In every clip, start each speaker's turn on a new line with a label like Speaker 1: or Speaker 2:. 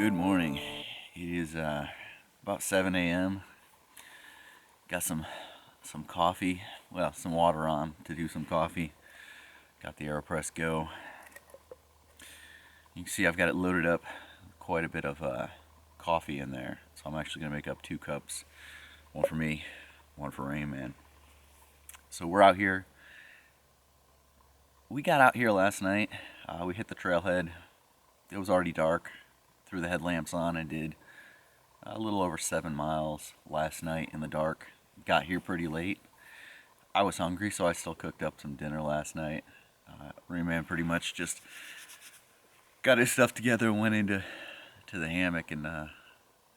Speaker 1: Good morning. It is about 7 a.m. Got some coffee, well, some water on to do some coffee. Got the AeroPress Go. You can see I've got it loaded up, quite a bit of coffee in there. So I'm actually going to make up 2 cups, one for me, one for Rainman. So we're out here. We got out here last night. We hit the trailhead. It was already dark. Threw the headlamps on and did a little over 7 miles last night in the dark. Got here pretty late. I was hungry, so I still cooked up some dinner last night. Rainman pretty much just got his stuff together and went into the hammock, and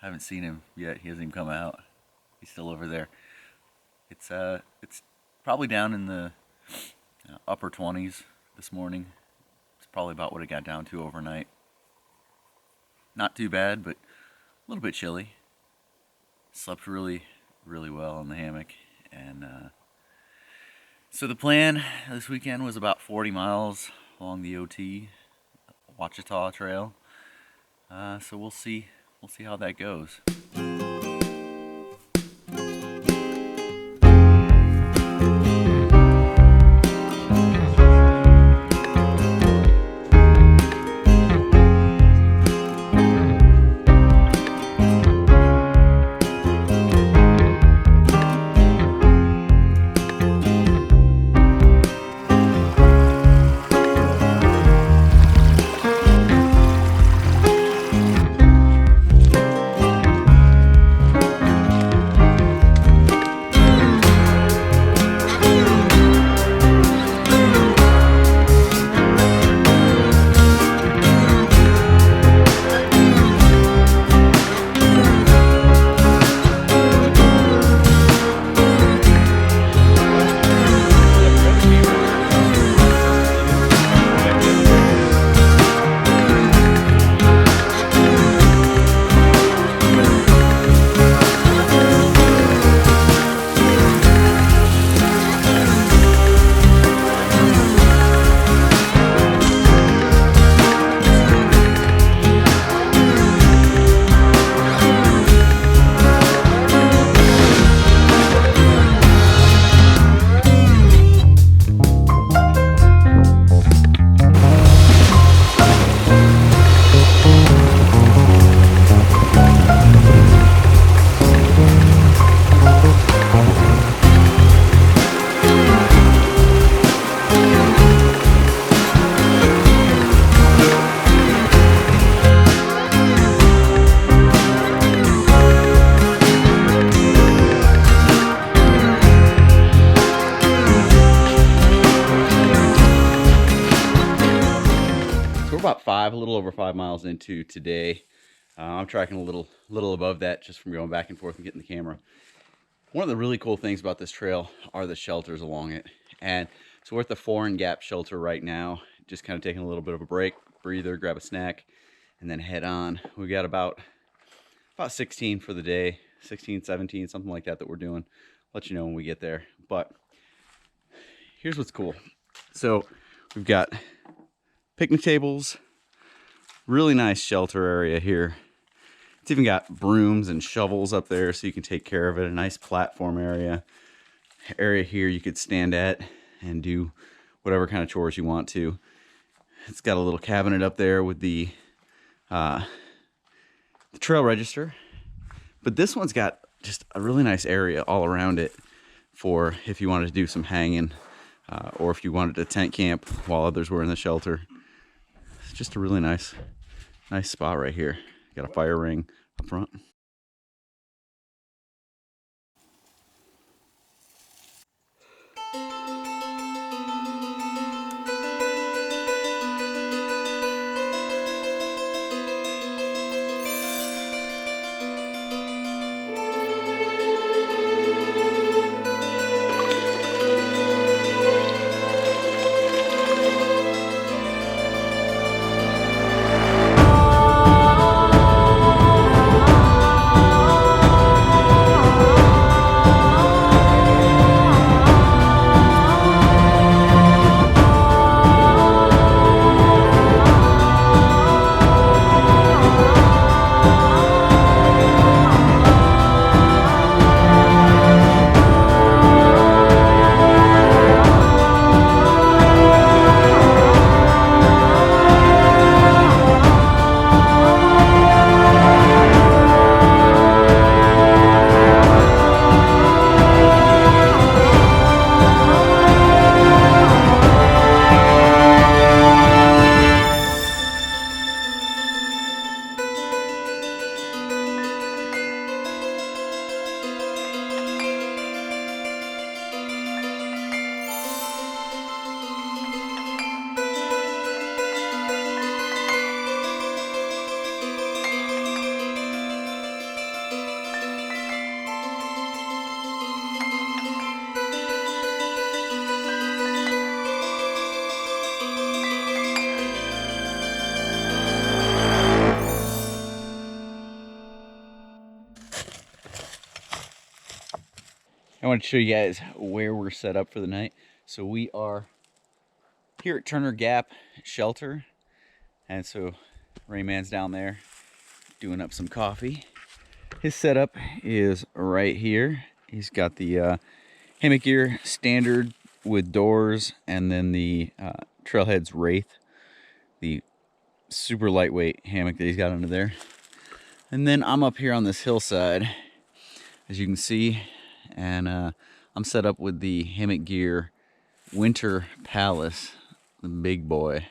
Speaker 1: haven't seen him yet. He hasn't even come out. He's still over there. It's probably down in the upper 20s this morning. It's probably about what it got down to overnight. Not too bad, but a little bit chilly. Slept really well in the hammock. And so the plan this weekend was about 40 miles along the OT, Ouachita Trail. So we'll see how that goes. A little over 5 miles into today. I'm tracking a little above that just from going back and forth and getting the camera. One of the really cool things about this trail are the shelters along it. And so we're at the Foreign Gap shelter right now, just kind of taking a little bit of a break, breather, grab a snack, and then head on. We got about 16 for the day, 16, 17, something like that we're doing. Let you know when we get there. But here's what's cool. So we've got picnic tables, really nice shelter area here. It's even got brooms and shovels up there so you can take care of it. A nice platform area here you could stand at and do whatever kind of chores you want to. It's got a little cabinet up there with the trail register. But this one's got just a really nice area all around it for if you wanted to do some hanging or if you wanted to tent camp while others were in the shelter. It's just a really nice spot right here. Got a fire ring up front. I want to show you guys where we're set up for the night. So we are here at Turner Gap Shelter, and so Rainman's down there doing up some coffee. His setup is right here. He's got the hammock gear standard with doors, and then the Trailhead's Wraith, the super lightweight hammock that he's got under there. And then I'm up here on this hillside, as you can see, and I'm set up with the hammock gear Winter Palace, the big boy.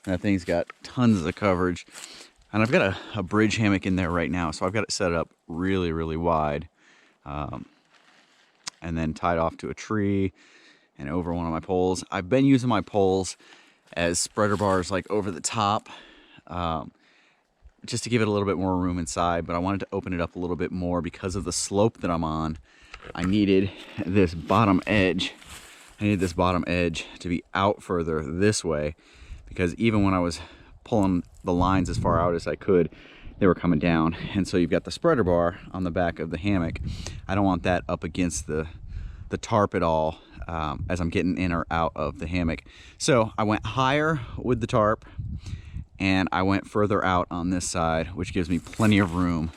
Speaker 1: And that thing's got tons of coverage. And I've got a bridge hammock in there right now, so I've got it set up really, really wide. And then tied off to a tree and over one of my poles. I've been using my poles as spreader bars, like over the top, just to give it a little bit more room inside, but I wanted to open it up a little bit more because of the slope that I'm on. I needed this bottom edge. I needed this bottom edge to be out further this way, because even when I was pulling the lines as far out as I could, they were coming down. And so you've got the spreader bar on the back of the hammock. I don't want that up against the tarp at all as I'm getting in or out of the hammock. So I went higher with the tarp, and I went further out on this side, which gives me plenty of room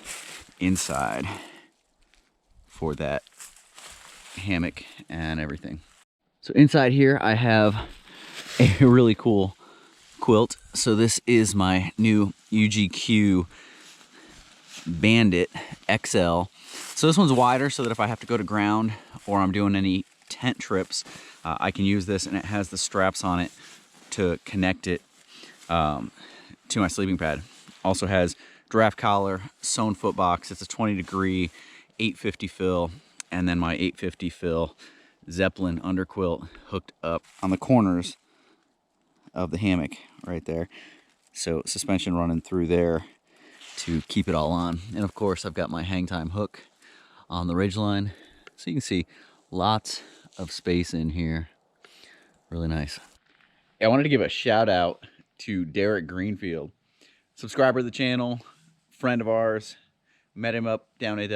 Speaker 1: inside for that hammock and everything. So inside here I have a really cool quilt. So this is my new UGQ Bandit XL. So this one's wider so that if I have to go to ground or I'm doing any tent trips, I can use this, and it has the straps on it to connect it to my sleeping pad. Also has draft collar, sewn foot box. It's a 20-degree 850 fill, and then my 850 fill Zeppelin underquilt hooked up on the corners of the hammock right there. So suspension running through there to keep it all on. And of course I've got my hang time hook on the ridgeline. So you can see lots of space in here. Really nice. I wanted to give a shout out to Derek Greenfield, subscriber of the channel, friend of ours. Met him up down at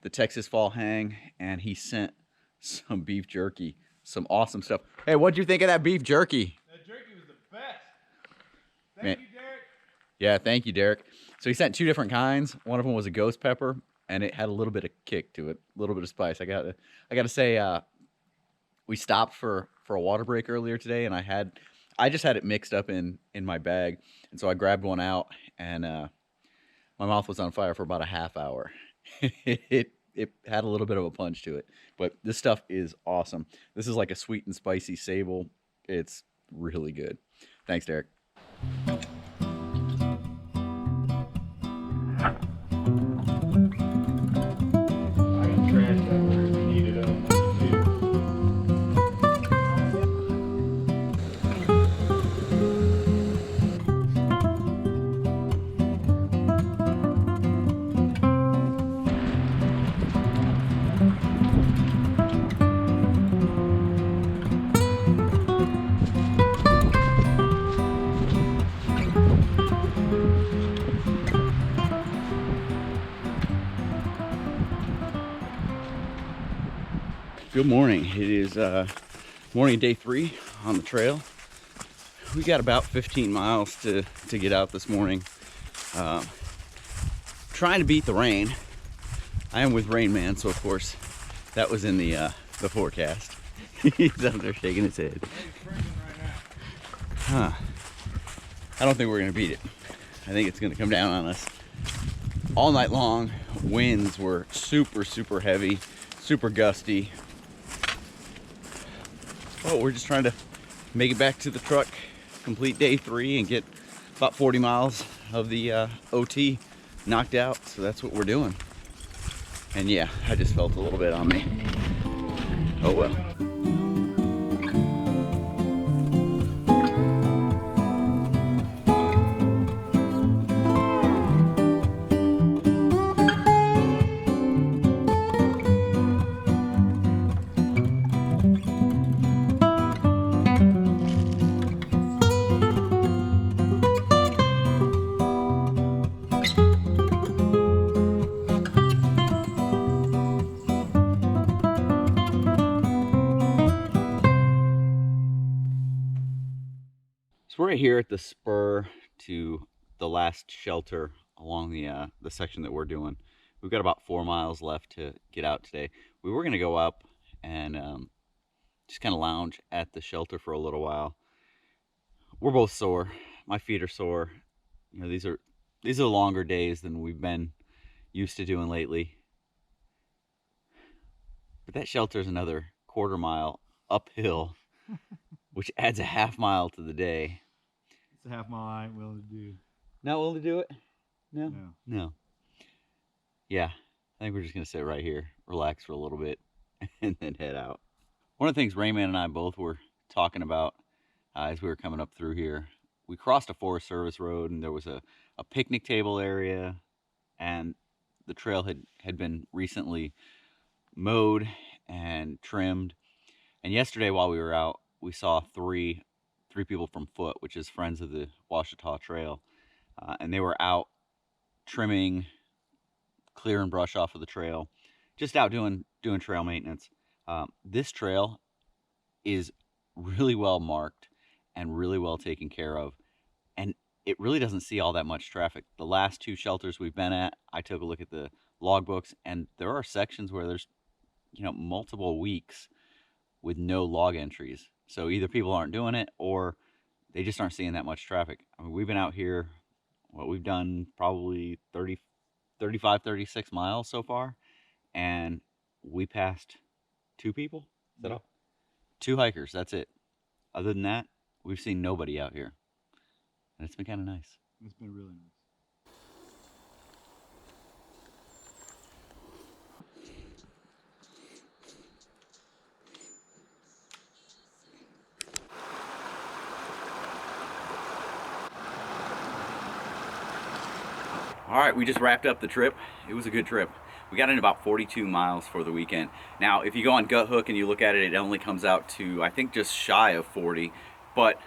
Speaker 1: the Texas Fall Hang, and he sent some beef jerky, some awesome stuff. Hey, what'd you think of that beef jerky?
Speaker 2: That jerky was the best. Thank you, Derek.
Speaker 1: Yeah, thank you, Derek. So he sent 2 different kinds. One of them was a ghost pepper, and it had a little bit of kick to it, a little bit of spice. I gotta say, we stopped for a water break earlier today, and I just had it mixed up in my bag, and so I grabbed one out, and my mouth was on fire for about a half hour. It had a little bit of a punch to it, but this stuff is awesome. This is like a sweet and spicy sable. It's really good. Thanks, Derek. Good morning. It is morning day 3 on the trail. We got about 15 miles to get out this morning. Trying to beat the rain. I am with Rainman, so of course that was in the forecast. He's up there shaking his head. Huh. I don't think we're gonna beat it. I think it's gonna come down on us. All night long, winds were super, super heavy, super gusty. Oh, we're just trying to make it back to the truck, complete day 3, and get about 40 miles of the OT knocked out. So that's what we're doing. And yeah, I just felt a little bit on me. Oh well.
Speaker 3: right here at the spur to the last shelter along the section that we're doing. We've got about 4 miles left to get out today. We were going to go up and just kind of lounge at the shelter for a little while. We're both sore. My feet are sore. You know, these are longer days than we've been used to doing lately. But that shelter is another quarter mile uphill, which adds a half mile to the day.
Speaker 2: It's a half mile I ain't willing to do.
Speaker 3: Not willing to do it? No?
Speaker 2: No.
Speaker 3: No. Yeah, I think we're just going to sit right here, relax for a little bit, and then head out. One of the things Rainman and I both were talking about as we were coming up through here, we crossed a Forest Service road, and there was a picnic table area, and the trail had been recently mowed and trimmed. And yesterday while we were out, we saw three people from Foot, which is friends of the Ouachita Trail, and they were out trimming, clearing brush off of the trail, just out doing trail maintenance. This trail is really well marked and really well taken care of, and it really doesn't see all that much traffic. The last 2 shelters we've been at, I took a look at the logbooks, and there are sections where there's, you know, multiple weeks with no log entries. So either people aren't doing it or they just aren't seeing that much traffic. I mean, we've been out here, we've done probably 35, 36 miles so far, and we passed 2 people. Is that all? 2 hikers, that's it. Other than that, we've seen nobody out here. And it's been kind of nice.
Speaker 2: It's been really nice.
Speaker 1: All right, we just wrapped up the trip. It was a good trip. We got in about 42 miles for the weekend. Now, if you go on Gut Hook and you look at it, it only comes out to, I think, just shy of 40. But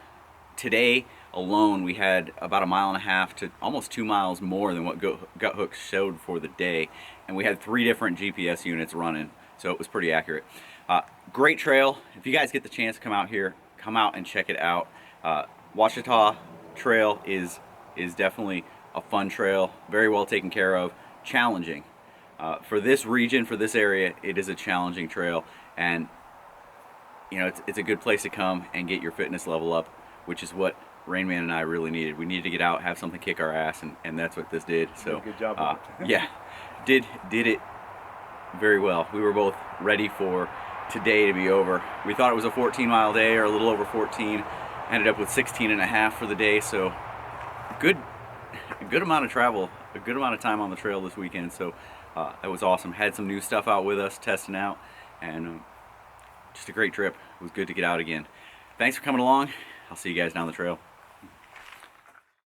Speaker 1: today alone, we had about 1.5 miles to almost 2 miles more than what Gut Hook showed for the day. And we had 3 different GPS units running, so it was pretty accurate. Great trail. If you guys get the chance to come out here, come out and check it out. Ouachita Trail is definitely a fun trail, very well taken care of, challenging. For this region, for this area, it is a challenging trail, and you know, it's a good place to come and get your fitness level up, which is what Rainman and I really needed. We needed to get out, have something kick our ass, and that's what this did. So
Speaker 2: good job.
Speaker 1: yeah, did it very well. We were both ready for today to be over. We thought it was a 14-mile day, or a little over 14. Ended up with 16.5 for the day, so a good amount of travel, a good amount of time on the trail this weekend. So it was awesome. Had some new stuff out with us, testing out, and just a great trip. It was good to get out again. Thanks for coming along. I'll see you guys down the trail.